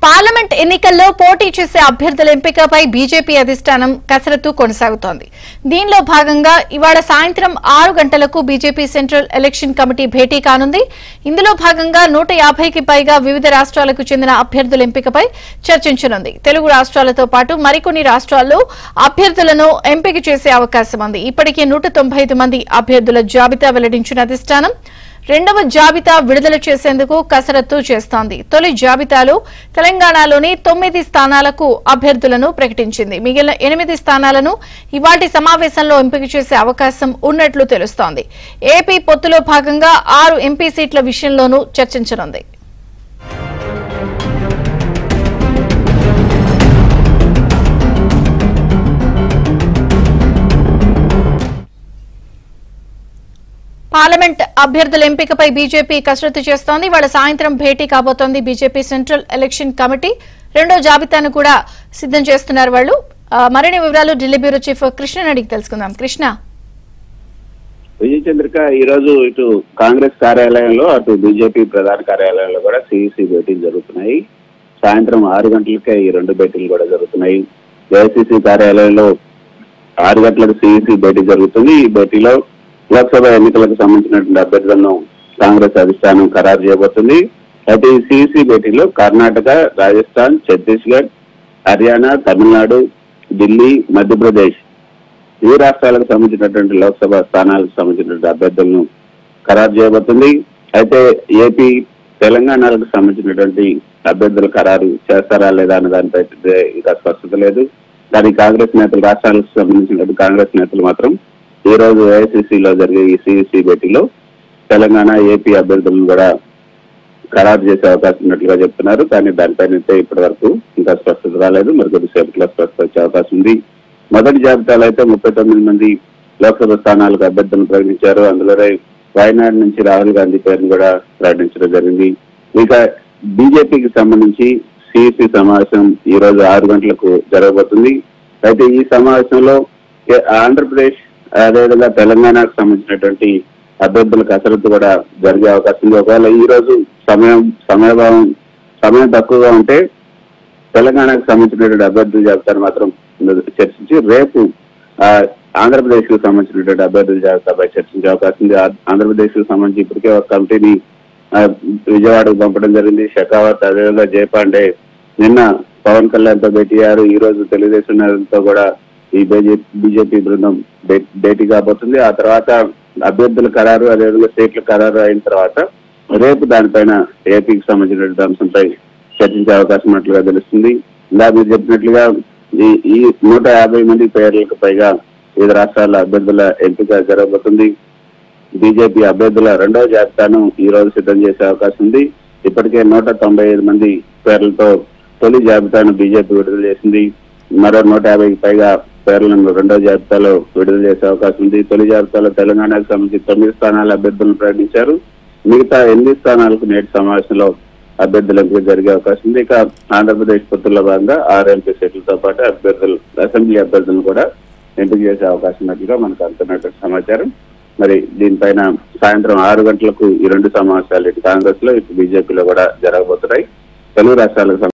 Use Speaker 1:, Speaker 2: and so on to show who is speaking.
Speaker 1: Parliament ఎన్నికల్లో పోటీ చేసే అభ్యర్థుల ఎంపికపై బీజేపీ అధిష్టానం కసరత్తు కొనసాగుతోంది. దీనిలో భాగంగా ఇవాళ సాయంత్రం 6 గంటలకు బీజేపీ సెంట్రల్ ఎలక్షన్ కమిటీ భేటీ కానుంది. ఇందులో భాగంగా 150కి పైగా వివిధ రాష్ట్రాలకు చెందిన అభ్యర్థుల ఎంపికపై చర్చించనుంది. తెలుగు రాష్ట్రాలతో పాటు మరికొన్ని రాష్ట్రాల్లో అభ్యర్థులను ఎంపిక చేసే అవకాశం ఉంది. ఇప్పటికే 195 మంది అభ్యర్థుల జాబితా వెల్లడించిన అధిష్టానం రెండవ జాబితా విడుదల చేసేందుకు కసరత్తు చేస్తోంది. తొలి జాబితాలో తెలంగాణలోని 9 స్థానాలకు అభ్యర్థులను ప్రకటించింది. మిగిలిన 8 స్థానాలను ఇవాల్టి సమావేశంలో ఎంపిక చేసే అవకాశం ఉన్నట్లు తెలుస్తోంది. ఏపీ పొత్తులో భాగంగా 6 ఎంపీ సీట్ల విషయంలోనూ చర్చించనుంది. పార్లమెంట్ అభ్యర్థుల ఎంపికపై బీజేపీ కసరత్తు చేస్తోంది. వాళ్ళ సాయంత్రం భేటీ కాబోతోంది. బీజేపీ సెంట్రల్ ఎలక్షన్ కమిటీ రెండో జాబితాను కూడా సిద్ధం చేస్తున్నారు. వాళ్ళు మరిన్ని వివరాలు ఢిల్లీ బ్యూరో చీఫ్ కృష్ణ అడిగి తెలుసుకుందాం. కృష్ణ,
Speaker 2: విజయ చంద్రిక ఈ రోజు ఇటు కాంగ్రెస్ కార్యాలయంలో అటు బీజేపీ ప్రధాన కార్యాలయంలో కూడా సిఇసి భేటీలు జరుగుతున్నాయి. సాయంత్రం 6 గంటలకే ఈ రెండు భేటీలు కూడా జరుగుతున్నాయి. ఏఐసిసి కార్యాలయంలో 6 గంటలకు సిఇసి భేటీ జరుగుతుంది. ఈ భేటీలో లోక్సభ ఎన్నికలకు సంబంధించినటువంటి అభ్యర్థులను కాంగ్రెస్ అధిష్టానం ఖరారు చేయబోతుంది. అయితే ఈ సిఇసి భేటీలో కర్ణాటక, రాజస్థాన్, ఛత్తీస్గఢ్, హర్యానా, తమిళనాడు, ఢిల్లీ, మధ్యప్రదేశ్ ఈ రాష్ట్రాలకు సంబంధించినటువంటి లోక్సభ స్థానాలకు సంబంధించినటువంటి అభ్యర్థులను ఖరారు చేయబోతుంది. అయితే ఏపీ, తెలంగాణలకు సంబంధించినటువంటి అభ్యర్థులు ఖరారు చేస్తారా లేదా అనే దానిపై ఇంకా స్పష్టత లేదు. కానీ కాంగ్రెస్ నేతలు, రాష్ట్రాలకు సంబంధించినటువంటి కాంగ్రెస్ నేతలు మాత్రం ఈ రోజు ఏఐసిసిలో జరిగే ఈ సిఇసి భేటీలో తెలంగాణ, ఏపీ అభ్యర్థులను కూడా ఖరారు చేసే అవకాశం ఉన్నట్లుగా చెప్తున్నారు. కానీ దానిపైన ఇప్పటి వరకు ఇంకా స్పష్టత రాలేదు. మరి కొద్దిసేపట్లో స్పష్టత వచ్చే అవకాశం ఉంది. మొదటి జాబితాలో అయితే 39 మంది లోక్సభ స్థానాలకు అభ్యర్థులను ప్రకటించారు. అందులోనే వయనాడు నుంచి రాహుల్ గాంధీ పేరును కూడా ప్రకటించడం జరిగింది. ఇక బీజేపీకి సంబంధించి సిఇసి సమావేశం ఈ రోజు 6 గంటలకు జరగబోతుంది. అయితే ఈ సమావేశంలో ఆంధ్రప్రదేశ్ అదేవిధంగా తెలంగాణకు సంబంధించినటువంటి అభ్యర్థుల కసరత్తు కూడా జరిగే అవకాశం ఉంది. ఒకవేళ ఈ రోజు సమయం తక్కువగా ఉంటే తెలంగాణకు సంబంధించినటువంటి అభ్యర్థుల జాబితాను మాత్రం చర్చించి రేపు ఆంధ్రప్రదేశ్ కు సంబంధించినటువంటి అభ్యర్థుల జాబితాపై చర్చించే అవకాశం ఉంది. ఆంధ్రప్రదేశ్ కు సంబంధించి ఇప్పటికే ఒక కమిటీని విజయవాడకు పంపడం జరిగింది. షెకావత్, అదేవిధంగా జయపాండే నిన్న పవన్ కళ్యాణ్ తో భేటీ అయ్యారు. ఈ రోజు తెలుగుదేశం నేతలతో కూడా ఈ బీజేపీ బృందం భేటీ కాబోతుంది. ఆ తర్వాత అభ్యర్థుల ఖరారు, అదేవిధంగా సీట్ల ఖరారు అయిన తర్వాత రేపు దానిపైన ఏపీకి సంబంధించినటువంటి అంశంపై చర్చించే అవకాశం ఉన్నట్లుగా తెలుస్తుంది. ఇలా మీరు చెప్పినట్లుగా ఈ 150 మంది పేర్లకు పైగా వివిధ రాష్ట్రాల అభ్యర్థుల ఎంపిక జరగబోతుంది. బీజేపీ అభ్యర్థుల రెండవ జాబితాను ఈ రోజు సిద్ధం చేసే అవకాశం ఉంది. ఇప్పటికే 195 మంది పేర్లతో తొలి జాబితాను బీజేపీ విడుదల చేసింది. మరో 150కి పైగా పేర్లను రెండో జాబితాలో విడుదల చేసే అవకాశం ఉంది. తొలి జాబితాలో తెలంగాణకు సంబంధించి 9 స్థానాల అభ్యర్థులను ప్రకటించారు. మిగతా 8 స్థానాలకు నేటి సమావేశంలో అభ్యర్థుల ఎంపిక జరిగే అవకాశం ఉంది. ఇక ఆంధ్రప్రదేశ్ పొత్తుల్లో భాగంగా 6 ఎంపీ సీట్లతో పాటు అసెంబ్లీ అభ్యర్థులను కూడా ఎంపిక చేసే అవకాశం ఉన్నట్లుగా మనకు అందుతున్నటువంటి సమాచారం. మరి దీనిపైన సాయంత్రం 6 గంటలకు ఈ రెండు సమావేశాలు ఇటు కాంగ్రెస్ లో, ఇటు బీజేపీలో కూడా జరగబోతున్నాయి. తెలుగు రాష్ట్రాలకు